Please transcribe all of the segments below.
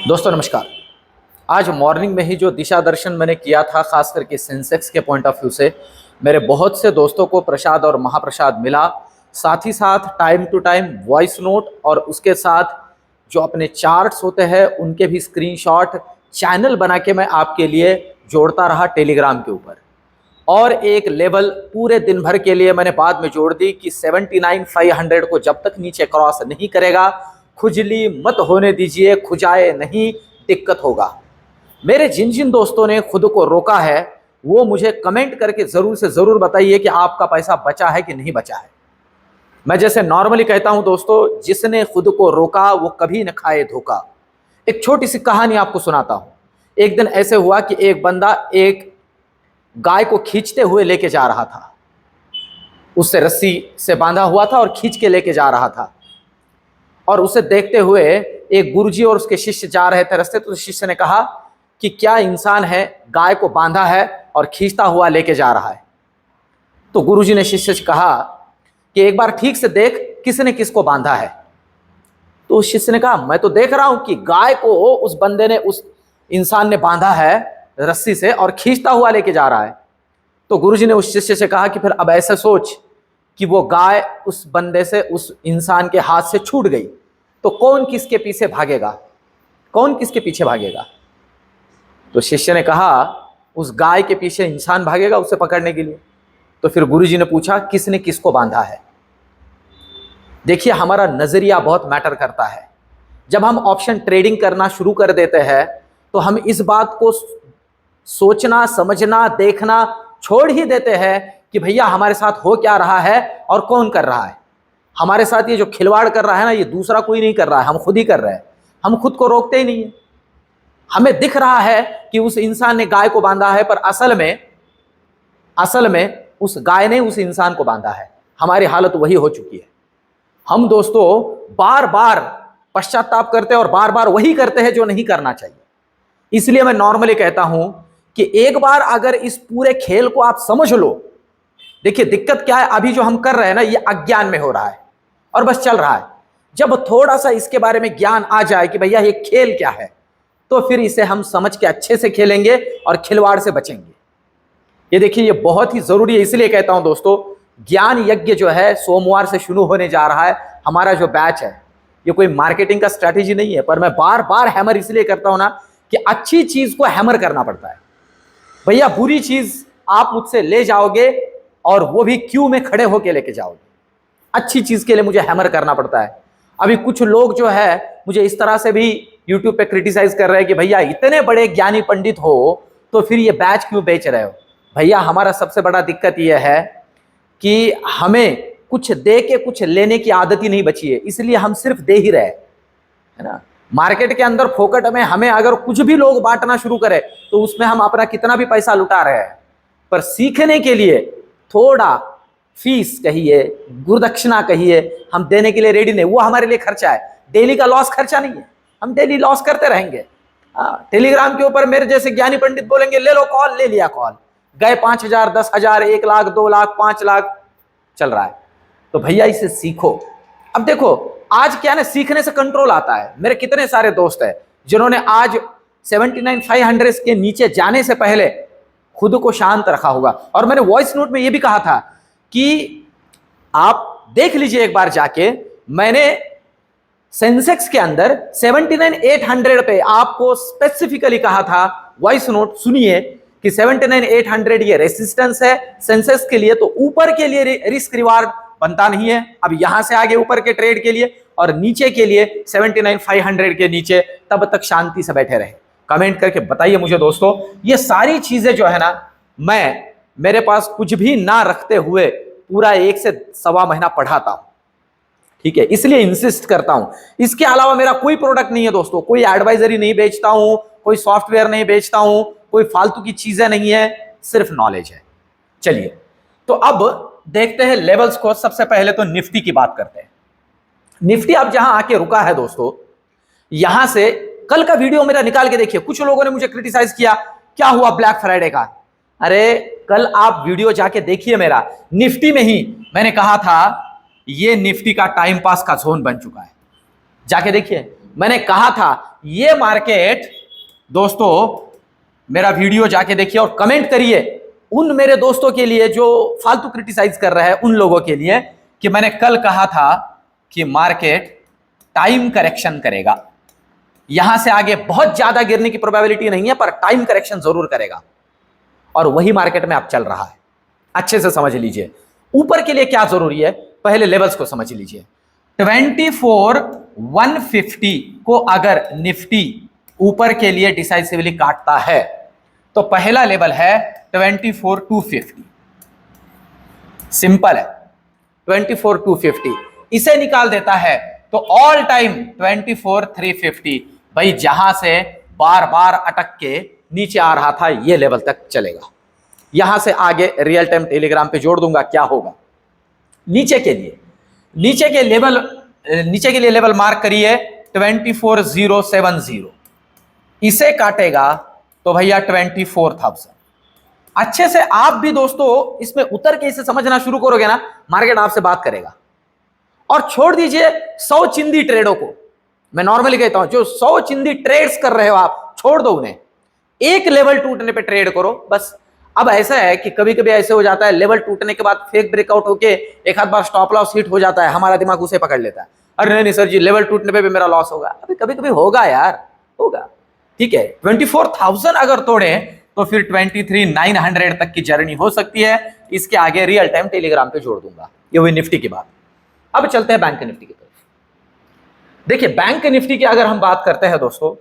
दोस्तों नमस्कार। आज मॉर्निंग में ही जो दिशा दर्शन मैंने किया था, खास करके सेंसेक्स के पॉइंट ऑफ व्यू से, मेरे बहुत से दोस्तों को प्रसाद और महाप्रसाद मिला। साथ ही साथ time to time voice note और उसके साथ जो अपने चार्ट्स होते हैं उनके भी स्क्रीनशॉट चैनल बना के मैं आपके लिए जोड़ता रहा टेलीग्राम के ऊपर। और एक लेवल पूरे दिन भर के लिए मैंने बाद में जोड़ दी कि 79,500 को जब तक नीचे क्रॉस नहीं करेगा, खुजली मत होने दीजिए, खुजाए नहीं, दिक्कत होगा। मेरे जिन जिन दोस्तों ने खुद को रोका है वो मुझे कमेंट करके ज़रूर से ज़रूर बताइए कि आपका पैसा बचा है कि नहीं बचा है। मैं जैसे नॉर्मली कहता हूं दोस्तों, जिसने खुद को रोका वो कभी न खाए धोखा। एक छोटी सी कहानी आपको सुनाता हूं। एक दिन ऐसे हुआ कि एक बंदा एक गाय को खींचते हुए लेके जा रहा था। उससे रस्सी से बांधा हुआ था और खींच के लेके जा रहा था। और उसे देखते हुए एक गुरुजी और उसके शिष्य जा रहे थे रास्ते। तो शिष्य ने कहा कि क्या इंसान है, गाय को बांधा है और खींचता हुआ लेके जा रहा है। तो गुरुजी ने शिष्य से कहा कि एक बार ठीक से देख किसने किसको बांधा है। तो उस शिष्य ने कहा, मैं तो देख रहा हूं कि गाय को उस बंदे ने, उस इंसान ने बांधा है रस्सी से और खींचता हुआ लेके जा रहा है। तो गुरुजी ने उस शिष्य से कहा कि फिर अब ऐसे सोच कि वो गाय उस बंदे से, उस इंसान के हाथ से छूट गई, तो कौन किसके पीछे भागेगा, कौन किसके पीछे भागेगा। तो शिष्य ने कहा, उस गाय के पीछे इंसान भागेगा उसे पकड़ने के लिए। तो फिर गुरुजी ने पूछा, किसने किसको बांधा है। देखिए, हमारा नजरिया बहुत मैटर करता है। जब हम ऑप्शन ट्रेडिंग करना शुरू कर देते हैं तो हम इस बात को सोचना, समझना, देखना छोड़ ही देते हैं कि भैया हमारे साथ हो क्या रहा है और कौन कर रहा है। हमारे साथ ये जो खिलवाड़ कर रहा है ना, ये दूसरा कोई नहीं कर रहा है, हम खुद ही कर रहे हैं। हम खुद को रोकते ही नहीं है। हमें दिख रहा है कि उस इंसान ने गाय को बांधा है, पर असल में उस गाय ने उस इंसान को बांधा है। हमारी हालत वही हो चुकी है। हम दोस्तों बार बार पश्चाताप करते हैं और बार बार वही करते हैं जो नहीं करना चाहिए। इसलिए मैं नॉर्मली कहता हूं कि एक बार अगर इस पूरे खेल को आप समझ लो। देखिए दिक्कत क्या है, अभी जो हम कर रहे हैं ना, ये अज्ञान में हो रहा है और बस चल रहा है। जब थोड़ा सा इसके बारे में ज्ञान आ जाए कि भैया ये खेल क्या है, तो फिर इसे हम समझ के अच्छे से खेलेंगे और खिलवाड़ से बचेंगे। ये देखिए, ये बहुत ही जरूरी है। इसलिए कहता हूं दोस्तों, ज्ञान यज्ञ जो है सोमवार से शुरू होने जा रहा है। हमारा जो बैच है, ये कोई मार्केटिंग का स्ट्रैटेजी नहीं है, पर मैं बार बार हैमर इसलिए करता हूं ना कि अच्छी चीज को हैमर करना पड़ता है। भैया बुरी चीज आप मुझसे ले जाओगे और वो भी क्यू में खड़े होके लेके जाओगे। अच्छी चीज के लिए मुझे हैमर करना पड़ता है। अभी कुछ लोग जो है मुझे इस तरह से भी यूट्यूब पे क्रिटिसाइज कर रहे हैं कि भैया इतने बड़े ज्ञानी पंडित हो तो फिर ये बैच क्यों बेच रहे हो। भैया हमारा सबसे बड़ा दिक्कत यह है कि हमें कुछ दे के कुछ लेने की आदत ही नहीं बची है, इसलिए हम सिर्फ दे ही रहे, है ना। मार्केट के अंदर फोकट में हमें अगर कुछ भी लोग बांटना शुरू करें तो उसमें हम अपना कितना भी पैसा लुटा रहे हैं, पर सीखने के लिए थोड़ा फीस कहिए, गुरुदक्षिणा कहिए, हम देने के लिए रेडी नहीं। वो हमारे लिए खर्चा है, डेली का लॉस खर्चा नहीं है। हम डेली लॉस करते रहेंगे। टेलीग्राम के ऊपर मेरे जैसे ज्ञानी पंडित बोलेंगे ले लो कॉल, ले लिया कॉल, गए 5,000, 10,000, 1 लाख, 2 लाख, 5 लाख चल रहा है। तो भैया इसे सीखो। अब देखो आज क्या है ना, सीखने से कंट्रोल आता है। मेरे कितने सारे दोस्त हैं जिन्होंने आज 79,500 के नीचे जाने से पहले खुद को शांत रखा होगा। और मैंने वॉइस नोट में यह भी कहा था कि आप देख लीजिए एक बार जाके, मैंने सेंसेक्स के अंदर 79,800 पे आपको स्पेसिफिकली कहा था, वॉइस नोट सुनिए, कि 79,800 ये रेसिस्टेंस है सेंसेक्स के लिए। तो ऊपर के लिए रिस्क रिवार्ड बनता नहीं है अब यहां से आगे ऊपर के ट्रेड के लिए, और नीचे के लिए 79,500 के नीचे तब तक शांति से बैठे रहे। कमेंट करके बताइए मुझे दोस्तों, ये सारी चीजें जो है ना, मेरे पास कुछ भी ना रखते हुए पूरा 1 से सवा महीना पढ़ाता हूं, ठीक है। इसलिए इंसिस्ट करता हूं। इसके अलावा मेरा कोई प्रोडक्ट नहीं है दोस्तों, कोई एडवाइजरी नहीं बेचता हूं, कोई सॉफ्टवेयर नहीं बेचता हूं, कोई फालतू की चीजें नहीं है, सिर्फ नॉलेज है। चलिए तो अब देखते हैं लेवल्स को। सबसे पहले तो निफ्टी की बात करते हैं। निफ्टी अब जहां आके रुका है दोस्तों, यहां से कल का वीडियो मेरा निकाल के देखिए। कुछ लोगों ने मुझे क्रिटिसाइज किया, क्या हुआ ब्लैक फ्राइडे का। अरे कल आप वीडियो जाके देखिए मेरा, निफ्टी में ही मैंने कहा था ये निफ्टी का टाइम पास का जोन बन चुका है। जाके देखिए, मैंने कहा था ये मार्केट दोस्तों, मेरा वीडियो जाके देखिए और कमेंट करिए उन मेरे दोस्तों के लिए जो फालतू क्रिटिसाइज कर रहे हैं, उन लोगों के लिए, कि मैंने कल कहा था कि मार्केट टाइम करेक्शन करेगा। यहां से आगे बहुत ज्यादा गिरने की प्रोबेबिलिटी नहीं है, पर टाइम करेक्शन जरूर करेगा, और वही मार्केट में अब चल रहा है। अच्छे से समझ लीजिए। ऊपर के लिए क्या जरूरी है, पहले लेवल्स को समझ लीजिए। 24,150 को अगर निफ्टी ऊपर के लिए डिसाइसिवली काटता है तो पहला लेवल है 24,250। सिंपल है, 24,250 इसे निकाल देता है तो ऑल टाइम 24,350, भाई जहां से बार बार अटक के नीचे आ रहा था ये लेवल तक चलेगा। यहां से आगे रियल टाइम टेलीग्राम पे जोड़ दूंगा क्या होगा। नीचे के लिए लेवल मार्क करिए 24,070, इसे काटेगा तो भैया 24,000। अच्छे से आप भी दोस्तों इसमें उतर के इसे समझना शुरू करोगे ना, मार्केट आपसे बात करेगा। और छोड़ दीजिए 100 चिंदी ट्रेडों को, मैं नॉर्मली कहता हूं जो 100 चिंदी ट्रेड्स कर रहे हो आप, छोड़ दो उन्हें, एक लेवल टूटने पे ट्रेड करो बस। अब ऐसा है कि कभी कभी ऐसे हो जाता है, लेवल टूटने के बाद फेक ब्रेकआउट होके एक आध बार स्टॉप लॉस हिट हो जाता है, हमारा दिमाग उसे पकड़ लेता है, अरे नहीं सर जी लेवल टूटने पे भी मेरा लॉस होगा। अभी कभी कभी होगा यार, होगा, ठीक है। 24,000 अगर तोड़े तो फिर 23,900 तक की जर्नी हो सकती है। इसके आगे रियल टाइम टेलीग्राम पे जोड़ दूंगा। ये हुई निफ्टी की बात। अब चलते हैं बैंक निफ्टी की तरफ। देखिए बैंक निफ्टी की अगर हम बात करते हैं दोस्तों,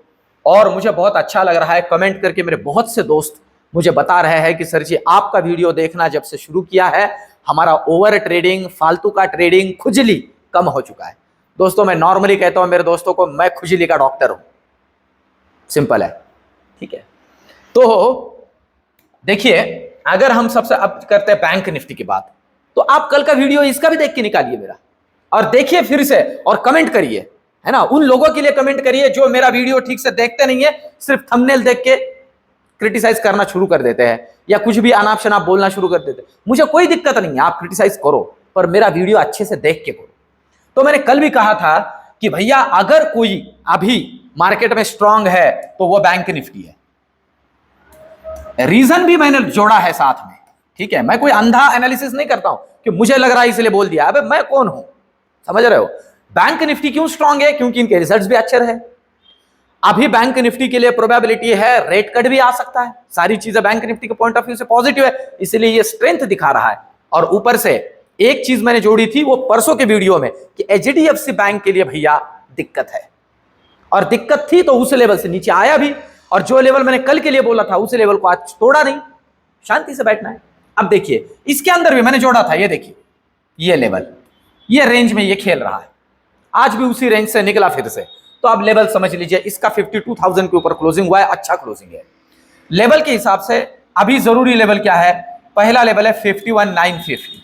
और मुझे बहुत अच्छा लग रहा है, कमेंट करके मेरे बहुत से दोस्त मुझे बता रहे हैं कि सर जी आपका वीडियो देखना जब से शुरू किया है हमारा ओवर ट्रेडिंग, फालतू का ट्रेडिंग, खुजली कम हो चुका है। दोस्तों मैं नॉर्मली कहता हूं मेरे दोस्तों को, मैं खुजली का डॉक्टर हूं। सिंपल है, ठीक है। तो देखिए अगर हम सबसे अब करते हैं बैंक निफ्टी की बात, तो आप कल का वीडियो इसका भी देख के निकालिए मेरा, और देखिए फिर से, और कमेंट करिए, है ना। उन लोगों के लिए कमेंट करिए जो मेरा वीडियो ठीक से देखते नहीं है, सिर्फ थंबनेल देख के क्रिटिसाइज करना शुरू कर देते हैं, या कुछ भी अनाप शनाप बोलना शुरू कर देते हैं। मुझे कोई दिक्कत नहीं है, आप क्रिटिसाइज करो, पर मेरा वीडियो अच्छे से देख के करो। तो मैंने कल भी कहा था कि भैया अगर कोई अभी मार्केट में स्ट्रांग है तो वो बैंक निफ्टी है। रीजन भी मैंने जोड़ा है साथ में, ठीक है। मैं कोई अंधा एनालिसिस नहीं करता हूं कि मुझे लग रहा है इसलिए बोल दिया। अबे मैं कौन हूं, समझ रहे हो। बैंक निफ्टी क्यों स्ट्रांग है, क्योंकि इनके रिजल्ट्स भी अच्छे रहे। अभी बैंक निफ्टी के लिए प्रोबेबिलिटी है रेट कट भी आ सकता है। सारी चीजें बैंक निफ्टी के पॉइंट ऑफ व्यू से पॉजिटिव है, इसलिए ये स्ट्रेंथ दिखा रहा है। और ऊपर से एक चीज मैंने जोड़ी थी वो परसों के वीडियो में कि एचडीएफसी बैंक के लिए भैया दिक्कत है, और दिक्कत थी तो उस लेवल से नीचे आया भी, और जो लेवल मैंने कल के लिए बोला था उस लेवल को आज तोड़ा नहीं। शांति से बैठना है। अब देखिए इसके अंदर भी मैंने जोड़ा था, ये देखिए ये लेवल, ये रेंज में ये खेल रहा है, आज भी उसी रेंज से निकला फिर से। तो अब लेवल समझ लीजिए, इसका 52,000 के ऊपर क्लोजिंग हुआ है, अच्छा क्लोजिंग है। लेवल के हिसाब से अभी जरूरी लेवल क्या है, पहला लेवल है 51,950।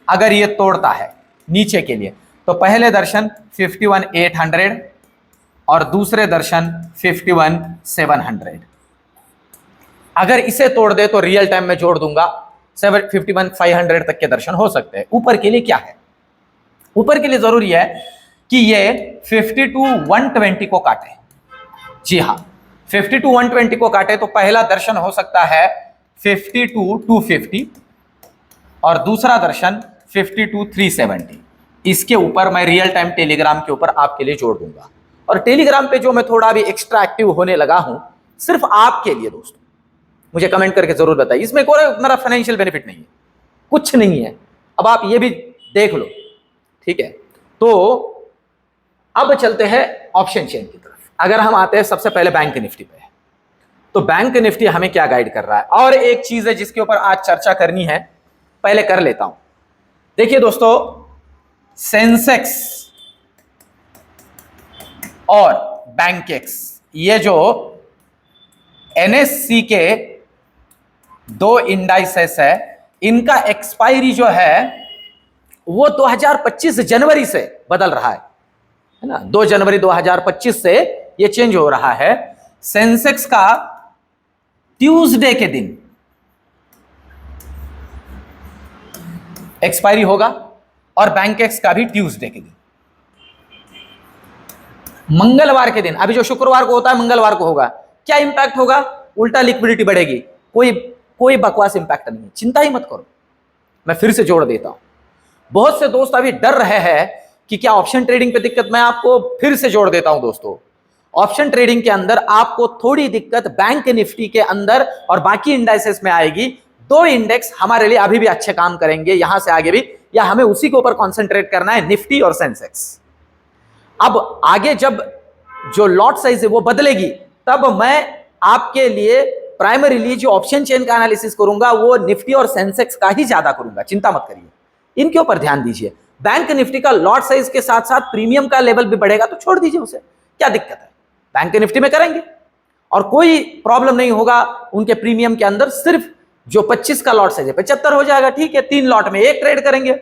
अगर ये तोड़ता है नीचे के लिए तो पहले दर्शन 51,800 और दूसरे दर्शन 51,700। अगर इसे तोड़ दे तो रियल टाइम में जोड़ दूंगा 51,500 तक के दर्शन हो सकते हैं। ऊपर के लिए क्या है, ऊपर के लिए जरूरी है कि ये 52,120 को काटे। जी हां, 52,120 को काटे तो पहला दर्शन हो सकता है 52,250 और दूसरा दर्शन 52,370। इसके ऊपर मैं रियल टाइम टेलीग्राम के ऊपर आपके लिए जोड़ दूंगा। और टेलीग्राम पे जो मैं थोड़ा भी एक्स्ट्रा एक्टिव होने लगा हूं सिर्फ आपके लिए दोस्तों, मुझे कमेंट करके जरूर बताइए। इसमें कोई मेरा फाइनेंशियल बेनिफिट नहीं है, कुछ नहीं है। अब आप ये भी देख लो, ठीक है। तो अब चलते हैं ऑप्शन चेन की तरफ। अगर हम आते हैं सबसे पहले बैंक निफ्टी पे, तो बैंक निफ्टी हमें क्या गाइड कर रहा है। और एक चीज है जिसके ऊपर आज चर्चा करनी है, पहले कर लेता हूं। देखिए दोस्तों, सेंसेक्स और बैंकेक्स, ये जो एनएससी के दो इंडाइसेस है, इनका एक्सपायरी जो है वो 2025 जनवरी से बदल रहा है ना। 2 जनवरी 2025 से ये चेंज हो रहा है। सेंसेक्स का ट्यूसडे के दिन एक्सपायरी होगा और बैंकेक्स का भी ट्यूसडे के दिन। मंगलवार के दिन, अभी जो शुक्रवार को होता है मंगलवार को होगा, क्या इंपैक्ट होगा? उल्टा लिक्विडिटी बढ़ेगी। कोई बकवास इंपैक्ट नहीं है, चिंता ही मत करो। मैं फिर से जोड़ देता हूं, बहुत से दोस्त अभी डर रहे हैं कि क्या ऑप्शन ट्रेडिंग पे दिक्कत। मैं आपको फिर से जोड़ देता हूं दोस्तों, ऑप्शन ट्रेडिंग के अंदर आपको थोड़ी दिक्कत बैंक निफ्टी के अंदर और बाकी इंडाइसेस में आएगी। दो इंडेक्स हमारे लिए अभी भी अच्छे काम करेंगे यहां से आगे भी, या हमें उसी के ऊपर कॉन्सेंट्रेट करना है, निफ्टी और सेंसेक्स। अब आगे जब जो लॉट साइज है वो बदलेगी, तब मैं आपके लिए प्राइमरीली जो ऑप्शन चेन का एनालिसिस करूंगा वो निफ्टी और सेंसेक्स का ही ज्यादा करूंगा। चिंता मत करिए, इनके ऊपर ध्यान दीजिए। बैंक निफ्टी का लॉट साइज के साथ साथ प्रीमियम का लेवल भी बढ़ेगा तो छोड़ दीजिए उसे, क्या दिक्कत है? बैंक निफ्टी में करेंगे और कोई प्रॉब्लम नहीं होगा उनके प्रीमियम के अंदर। सिर्फ जो 25 का लॉट साइज है 75 हो जाएगा, ठीक है, 3 लॉट में एक ट्रेड करेंगे।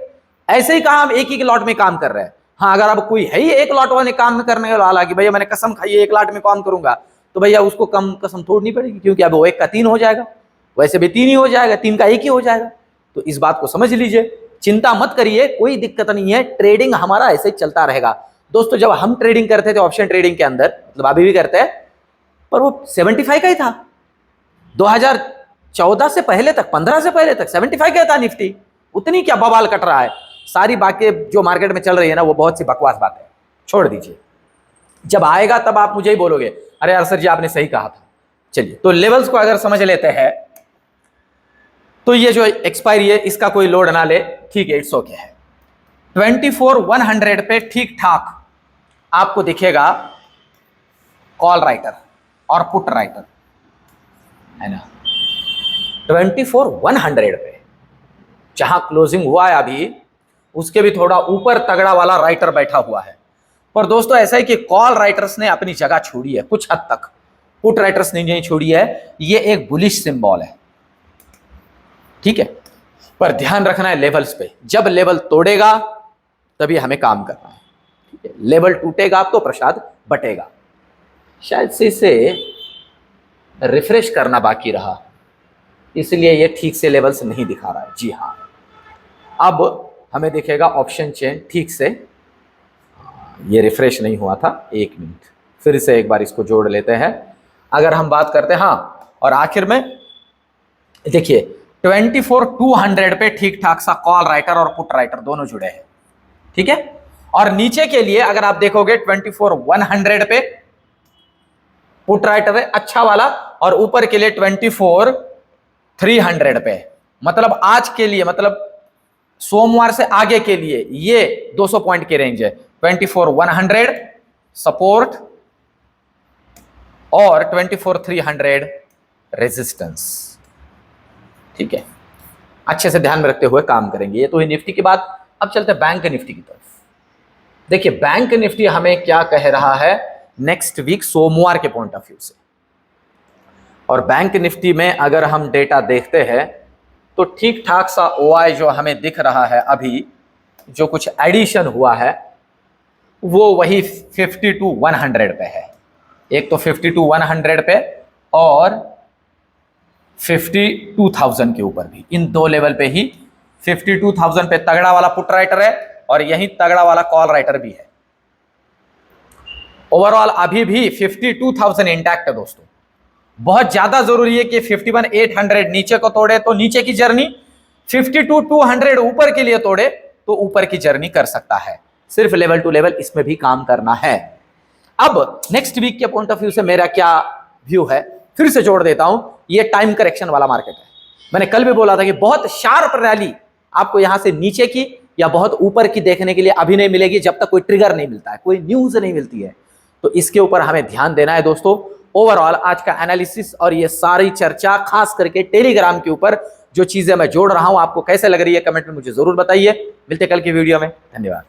ऐसे ही कहा हम एक ही लॉट में काम कर रहे हैं। हाँ, अगर अब कोई है ही एक लॉट वाले काम में करने वाला कि भैया मैंने कसम खाई एक लॉट में काम करूंगा, तो भैया उसको कम कसम तोड़नी पड़ेगी, क्योंकि अब वो 1 का 3 हो जाएगा, वैसे भी 3 ही हो जाएगा, 3 का 1 ही हो जाएगा। तो इस बात को समझ लीजिए, चिंता मत करिए, कोई दिक्कत नहीं है, ट्रेडिंग हमारा ऐसे ही चलता रहेगा। दोस्तों जब हम ट्रेडिंग करते थे ऑप्शन ट्रेडिंग के अंदर, मतलब अभी भी करते हैं, पर वो 75 का ही था। 2014 से पहले तक, 15 से पहले तक 75 का था निफ्टी। उतनी क्या बवाल कट रहा है? सारी बातें जो मार्केट में चल रही है ना, वो बहुत सी बकवास बातें, छोड़ दीजिए। जब आएगा तब आप मुझे ही बोलोगे अरे यार सर जी आपने सही कहा था। चलिए, तो लेवल्स को अगर समझ लेते हैं, तो ये जो एक्सपायरी है इसका कोई लोड ना ले, ठीक है, इट्स ओके है। 24,100 पे ठीक ठाक आपको दिखेगा कॉल राइटर और पुट राइटर, है ना। 24,100 पे जहां क्लोजिंग हुआ है अभी, उसके भी थोड़ा ऊपर तगड़ा वाला राइटर बैठा हुआ है। पर दोस्तों ऐसा है कि कॉल राइटर्स ने अपनी जगह छोड़ी है कुछ हद तक, पुट राइटर्स ने नहीं छोड़ी है। ये एक बुलिश सिंबल है, ठीक है, पर ध्यान रखना है लेवल्स पे। जब लेवल तोड़ेगा तभी हमें काम करना है, ठीक है। लेवल टूटेगा तो प्रसाद बटेगा। शायद से इसे रिफ्रेश करना बाकी रहा, इसलिए ये ठीक से लेवल्स नहीं दिखा रहा है। जी हाँ, अब हमें दिखेगा ऑप्शन चेन ठीक से। ये रिफ्रेश नहीं हुआ था, 1 मिनट, फिर से एक बार इसको जोड़ लेते हैं। अगर हम बात करते हैं, हाँ, और आखिर में देखिए 24,200 पे ठीक ठाक सा कॉल राइटर और पुट राइटर दोनों जुड़े हैं, ठीक है। और नीचे के लिए अगर आप देखोगे 24,100 पे पुट राइटर है अच्छा वाला, और ऊपर के लिए 24,300 पे, मतलब आज के लिए, मतलब सोमवार से आगे के लिए ये 200 पॉइंट की रेंज है। 24,100 सपोर्ट और 24,300 रेजिस्टेंस, ठीक है। अच्छे से ध्यान में रखते हुए काम करेंगे। ये तो ही निफ्टी की बात। अब चलते हैं बैंक निफ्टी की तरफ। देखिए बैंक निफ्टी हमें क्या कह रहा है नेक्स्ट वीक सोमवार के पॉइंट ऑफ व्यू से। और बैंक निफ्टी में अगर हम डेटा देखते हैं तो ठीक ठाक सा ओआई जो हमें दिख रहा है अभी, जो कुछ एडिशन हुआ है वो वही 52,100 पे है। एक तो 52,100 पे और 52,000 के ऊपर भी, इन दो लेवल पे ही 52,000 पे तगड़ा वाला पुट राइटर है और यही तगड़ा वाला कॉल राइटर भी है। ओवरऑल अभी भी 52,000 इंटैक्ट है दोस्तों। बहुत ज्यादा जरूरी है कि 51,800 नीचे को तोड़े तो नीचे की जर्नी, 52,200 ऊपर के लिए तोड़े तो ऊपर की जर्नी कर सकता है। सिर्फ लेवल टू लेवल इसमें भी काम करना है। अब नेक्स्ट वीक के पॉइंट ऑफ व्यू से मेरा क्या व्यू है, फिर से जोड़ देता हूं। ये टाइम करेक्शन वाला मार्केट है। मैंने कल भी बोला था कि बहुत शार्प रैली आपको यहां से नीचे की या बहुत ऊपर की देखने के लिए अभी नहीं मिलेगी, जब तक कोई ट्रिगर नहीं मिलता है, कोई न्यूज नहीं मिलती है। तो इसके ऊपर हमें ध्यान देना है दोस्तों। ओवरऑल आज का एनालिसिस और ये सारी चर्चा खास करके टेलीग्राम के ऊपर जो चीजें मैं जोड़ रहा हूं, आपको कैसे लग रही है कमेंट में मुझे जरूर बताइए। मिलते कल की वीडियो में, धन्यवाद।